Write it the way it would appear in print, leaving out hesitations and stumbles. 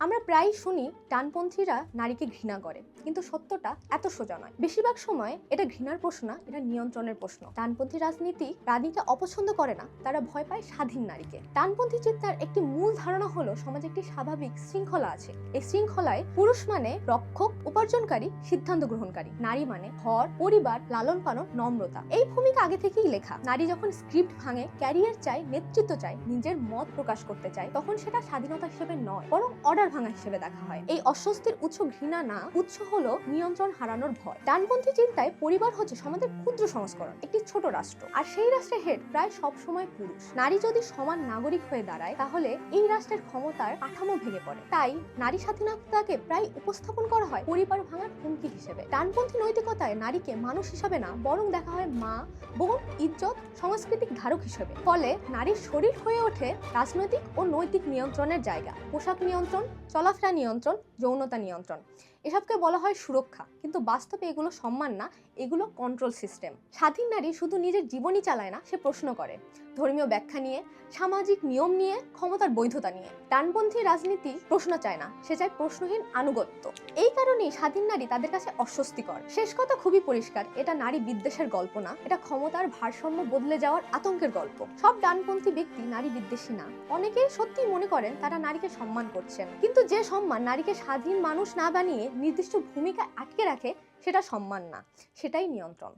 আমরা প্রায়ই শুনি ডানপন্থীরা নারীকে ঘৃণা করে, কিন্তু সত্যটা এত সোজা নয়। বেশিরভাগ সময় এটা ঘৃণার প্রশ্ন না, এটা নিয়ন্ত্রণের প্রশ্ন। ডানপন্থী রাজনীতি রানীকে অপছন্দ করে না, তারা ভয় পায় স্বাধীন নারীকে। ডানপন্থী চিন্তার একটি মূল ধারণা হলো সমাজে একটি স্বাভাবিক শৃঙ্খলা আছে। এই শৃঙ্খলায় পুরুষ মানে রক্ষক, উপার্জনকারী, সিদ্ধান্ত গ্রহণকারী, নারী মানে ঘর, পরিবার, লালন পালন, নম্রতা। এই ভূমিকা আগে থেকেই লেখা। নারী যখন স্ক্রিপ্ট ভাঙে, ক্যারিয়ার চায়, নেতৃত্ব চায়, নিজের মত প্রকাশ করতে চায়, তখন সেটা স্বাধীনতা হিসেবে নয়, বরং অর্ডার ভাঙা হিসেবে দেখা হয়। এই অস্বস্তির উৎস ঘৃণা না, উৎস হলো নিয়ন্ত্রণ হারানোর ভয়। ডানপন্থী চিন্তায় পরিবার হচ্ছে সমাজের ক্ষুদ্র সংস্করণ, একটি ছোট রাষ্ট্র, আর সেই রাষ্ট্রের হেড প্রায় সব সময় পুরুষ। নারী যদি সমান নাগরিক হয়ে দাঁড়ায়, তাহলে এই রাষ্ট্রের ক্ষমতার কাঠামো ভেঙে পড়ে। তাই নারী স্বাধীনতাকে প্রায় উপস্থাপন করা হয় পরিবার ভাঙার হুমকি হিসেবে। ডানপন্থী নৈতিকতায় নারীকে মানুষ হিসাবে না, বরং দেখা হয় মা, বোন, ইজ্জত, সাংস্কৃতিক ধারক হিসেবে। ফলে নারীর শরীর হয়ে ওঠে রাজনৈতিক ও নৈতিক নিয়ন্ত্রণের জায়গা। পোশাক নিয়ন্ত্রণ, চলাফেরা নিয়ন্ত্রণ, যৌনতা নিয়ন্ত্রণ, এসবকে বলা হয় সুরক্ষা, কিন্তু বাস্তবে এগুলো সম্মান না, এগুলো কন্ট্রোল সিস্টেম। স্বাধীন নারী শুধু নিজের জীবনই চালায় না, সে প্রশ্ন করে ধর্মীয় ব্যাখ্যা নিয়ে, সামাজিক নিয়ম নিয়ে, ক্ষমতার বৈধতা নিয়ে। ডানপন্থী রাজনীতি প্রশ্ন চায় না, সে চায় প্রশ্নহীন আনুগত্য। এই কারণেই স্বাধীন নারী তাদের কাছে অস্বস্তিকর। শেষ কথা খুবই পরিষ্কার, এটা নারী বিদ্বেষের গল্প না, এটা ক্ষমতার ভারসাম্য বদলে যাওয়ার আতঙ্কের গল্প। সব ডানপন্থী ব্যক্তি নারী বিদ্বেষী না, অনেকে সত্যি মনে করেন তারা নারীকে সম্মান করছেন, কিন্তু যে সম্মান নারীকে স্বাধীন মানুষ না বানিয়ে নির্দিষ্ট ভূমিকা আটকে রাখে, সেটা সম্মান না, সেটাই নিয়ন্ত্রণ।